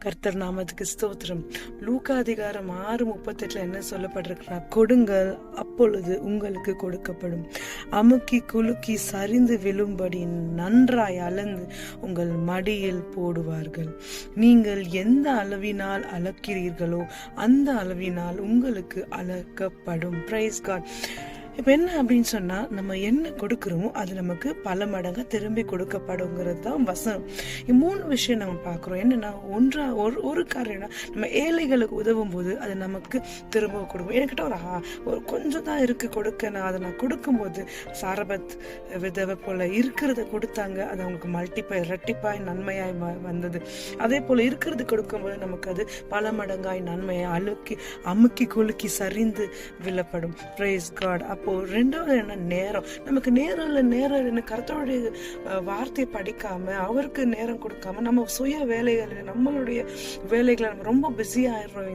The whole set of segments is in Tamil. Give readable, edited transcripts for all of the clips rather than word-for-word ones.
கர்த்தர் நாமத்துக்கு ஸ்தோத்திரம். லூக்கா அதிகாரம் 6:38 என்ன சொல்லப்பட்டிருக்கிறா? கொடுங்கள், அப்பொழுது உங்களுக்கு கொடுக்கப்படும். அமுக்கி குலுக்கி சரிந்து விழும்படி நன்றாய் அளந்து உங்கள் மடியில் போடுவார்கள். நீங்கள் எந்த அளவினால் அளக்கிறீர்களோ அந்த அளவினால் உங்களுக்கு அளக்கப்படும். Price God. இப்போ என்ன அப்படின்னு சொன்னா, நம்ம என்ன கொடுக்குறோமோ அது நமக்கு பல மடங்கா திரும்பி கொடுக்கப்படுங்கிறது தான் வசனம். 3 விஷயம் நம்ம பார்க்குறோம். என்னன்னா, ஒரு காரியம்னா, நம்ம ஏழைகளுக்கு உதவும் போது அது நமக்கு திரும்ப கொடுக்கும். என்கிட்ட ஒரு கொஞ்சம் தான் இருக்கு கொடுக்க, நான் அதை கொடுக்கும்போது சாரபத் விதவை போல இருக்கிறத கொடுத்தாங்க, அது அவங்களுக்கு மல்டிப்பாய் இரட்டிப்பாய் நன்மையாய் வந்தது. அதே போல இருக்கிறது கொடுக்கும்போது நமக்கு அது பல மடங்காய் நன்மையாய் அமுக்கி குலுக்கி சரிந்து விழப்படும். Price God. அப்போ ரெண்டாவது என்ன, நேரம். நமக்கு நேரம் இல்லை. கர்த்தருடைய வார்த்தையை படிக்காம, அவருக்கு நேரம் கொடுக்காம, நம்ம சுய வேலைகள், நம்மளுடைய வேலைகளை நம்ம ரொம்ப பிஸி ஆயிடுறோம்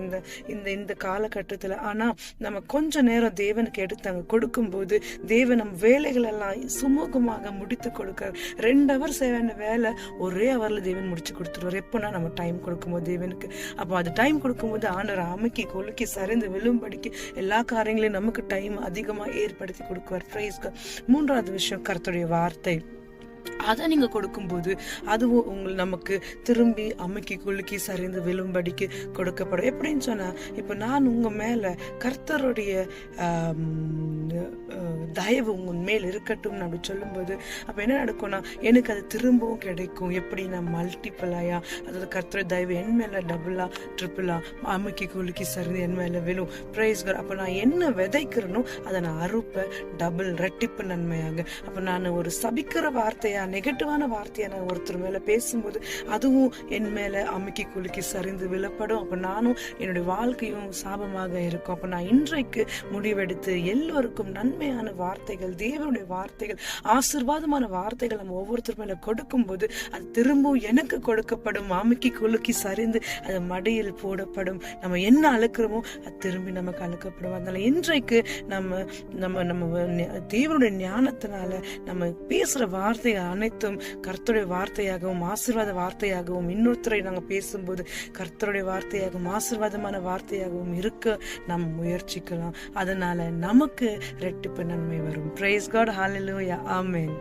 இந்த காலகட்டத்துல. ஆனா நம்ம கொஞ்ச நேரம் தேவனுக்கு எடுத்தாங்க கொடுக்கும்போது தேவன் நம்ம வேலைகள் எல்லாம் சுமூகமாக முடித்து கொடுக்கிறார். 2 ஹவர் செய்ய வேண்டிய வேலை ஒரே ஹவர்ல தேவன் முடிச்சு கொடுத்துருவார். எப்போனா நம்ம டைம் கொடுக்கும்போது தேவனுக்கு. அப்போ அது டைம் கொடுக்கும்போது ஆண்டவர் அமுக்கி கொலுக்கி சரிந்து விழும்படிக்கு எல்லா காரியங்களையும் நமக்கு டைம் அதிகமா ஏற்படுத்தி கொடுக்குவார். Price God. 3வது விஷயம், கர்த்தருடைய வார்த்தை. அதை நீங்க கொடுக்கும்போது அதுவும் நமக்கு திரும்பி அமுக்கி குலுக்கி சரிந்து விழும்படிக்கு கொடுக்கப்படும். எப்படின்னு சொன்னா, இப்ப நான் உங்க மேல கர்த்தருடைய தயவு உங்க மேல் இருக்கட்டும் அப்படி சொல்லும்போது அப்ப என்ன நடக்கும்னா, எனக்கு அது திரும்பவும் கிடைக்கும். எப்படி நான் மல்டிபிளாயா, அதாவது கர்த்தருடைய தயவு என் மேல டபுளா ட்ரிபிளா அமுக்கி குலுக்கி சரிந்து என் மேல விழும். பிரைஸ் காட். அப்ப நான் என்ன விதைக்கிறனோ அதை நான் அறுப்ப டபுள் ரெட்டிப்பு நன்மையாக. அப்ப நான் ஒரு சபிக்கிற வார்த்தையா, நெகட்டிவான வார்த்தையா நான் ஒருத்தர் மேல பேசும்போது அதுவும் என் மேல அமுக்கி குலுக்கி சரிந்து விழப்படும். அப்ப நானும் என்னுடைய வாழ்க்கையும் சாபமாக இருக்கும். அப்ப நான் இன்றைக்கு முடிவெடுத்து எல்லோருக்கும் நன்மையான வார்த்தைகள், தேவனுடைய வார்த்தைகள், ஆசீர்வாதமான வார்த்தைகள் நம்ம ஒவ்வொருத்தர் மேல கொடுக்கும் போது அது திரும்பவும் எனக்கு கொடுக்கப்படும். அமுக்கி குலுக்கி சரிந்து அது மடியில் போடப்படும். நம்ம என்ன அழுக்கிறோமோ அது திரும்பி நமக்கு அழுக்கப்படும். அதனால இன்றைக்கு நம்ம நம்ம நம்ம தேவனுடைய ஞானத்தினால நம்ம பேசுற வார்த்தைகள் அனைத்தும் கர்த்தருடைய வார்த்தையாகவும் ஆசீர்வாத வார்த்தையாகவும், இன்னொருத்தரை நாங்க பேசும்போது கர்த்தருடைய வார்த்தையாகவும் ஆசீர்வாதமான வார்த்தையாகவும் இருக்க நாம் முயற்சிக்கலாம். அதனால நமக்கு இரட்டிப்பு நன்மை வரும். Praise God. ஹல்லேலூயா. ஆமென்.